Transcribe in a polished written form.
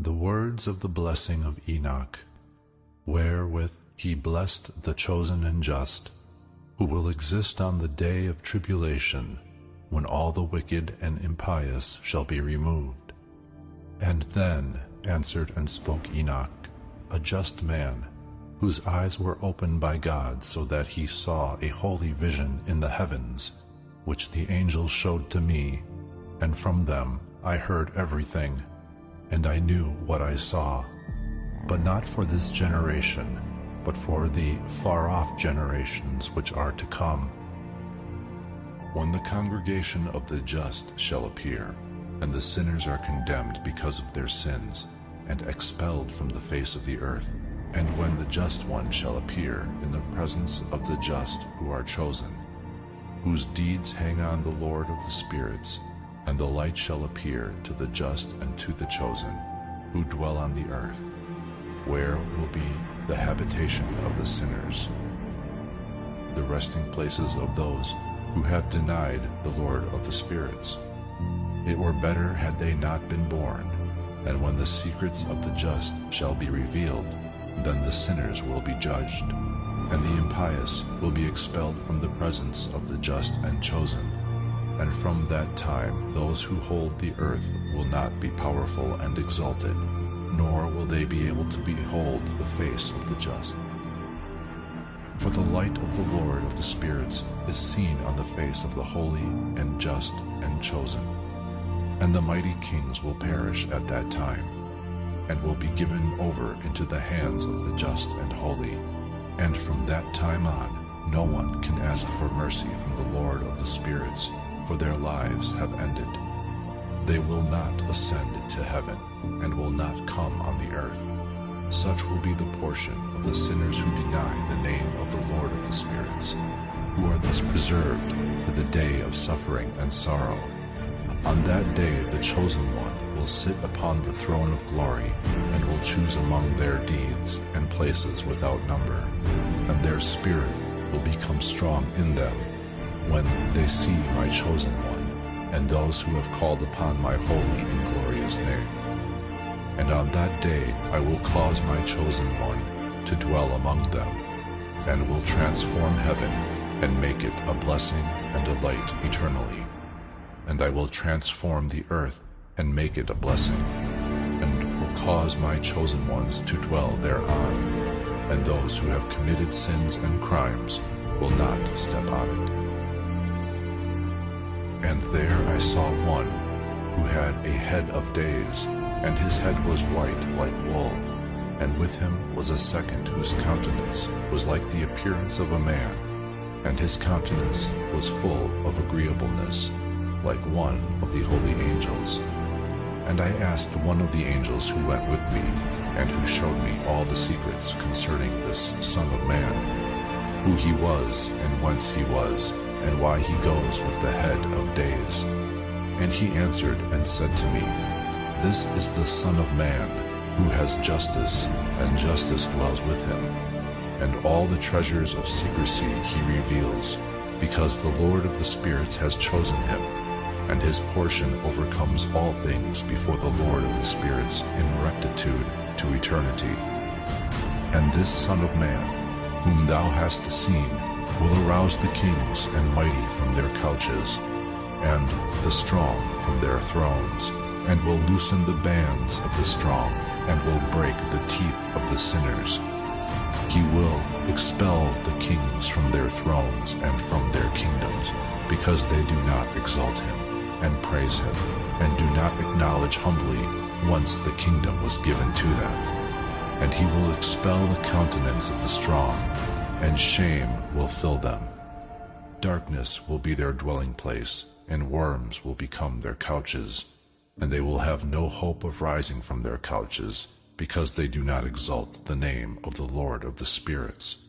The words of the blessing of Enoch, wherewith he blessed the chosen and just, who will exist on the day of tribulation, when all the wicked and impious shall be removed. And then answered and spoke Enoch, a just man, whose eyes were opened by God, so that he saw a holy vision in the heavens, which the angel showed to me, and from them I heard everything, and I knew what I saw, but not for this generation, but for the far-off generations which are to come. When the congregation of the just shall appear, and the sinners are condemned because of their sins, and expelled from the face of the earth, and when the just one shall appear in the presence of the just who are chosen, whose deeds hang on the Lord of the spirits, and the light shall appear to the just and to the chosen, who dwell on the earth, where will be the habitation of the sinners, the resting places of those who have denied the Lord of the spirits. It were better had they not been born, and when the secrets of the just shall be revealed, then the sinners will be judged, and the impious will be expelled from the presence of the just and chosen. And from that time those who hold the earth will not be powerful and exalted, nor will they be able to behold the face of the just. For the light of the Lord of the spirits is seen on the face of the holy and just and chosen. And the mighty kings will perish at that time, and will be given over into the hands of the just and holy. And from that time on, no one can ask for mercy from the Lord of the spirits, for their lives have ended. They will not ascend to heaven, and will not come on the earth. Such will be the portion of the sinners who deny the name of the Lord of the spirits, who are thus preserved to the day of suffering and sorrow. On that day the chosen one will sit upon the throne of glory, and will choose among their deeds and places without number, and their spirit will become strong in them when they see my chosen one, and those who have called upon my holy and glorious name. And on that day I will cause my chosen one to dwell among them, and will transform heaven and make it a blessing and a light eternally. And I will transform the earth and make it a blessing, and will cause my chosen ones to dwell thereon, and those who have committed sins and crimes will not step on it. And there I saw one who had a head of days, and his head was white like wool, and with him was a second whose countenance was like the appearance of a man, and his countenance was full of agreeableness, like one of the holy angels. And I asked one of the angels who went with me, and who showed me all the secrets concerning this Son of Man, who he was, and whence he was, and why he goes with the head of days. And he answered and said to me, This is the Son of Man, who has justice, and justice dwells with him. And all the treasures of secrecy he reveals, because the Lord of the spirits has chosen him, and his portion overcomes all things before the Lord of the spirits in rectitude to eternity. And this Son of Man, whom thou hast seen, will arouse the kings and mighty from their couches, and the strong from their thrones, and will loosen the bands of the strong, and will break the teeth of the sinners. He will expel the kings from their thrones and from their kingdoms, because they do not exalt him and praise him, and do not acknowledge humbly once the kingdom was given to them. And he will expel the countenance of the strong, and shame will fill them. Darkness will be their dwelling place, and worms will become their couches, and they will have no hope of rising from their couches, because they do not exalt the name of the Lord of the spirits.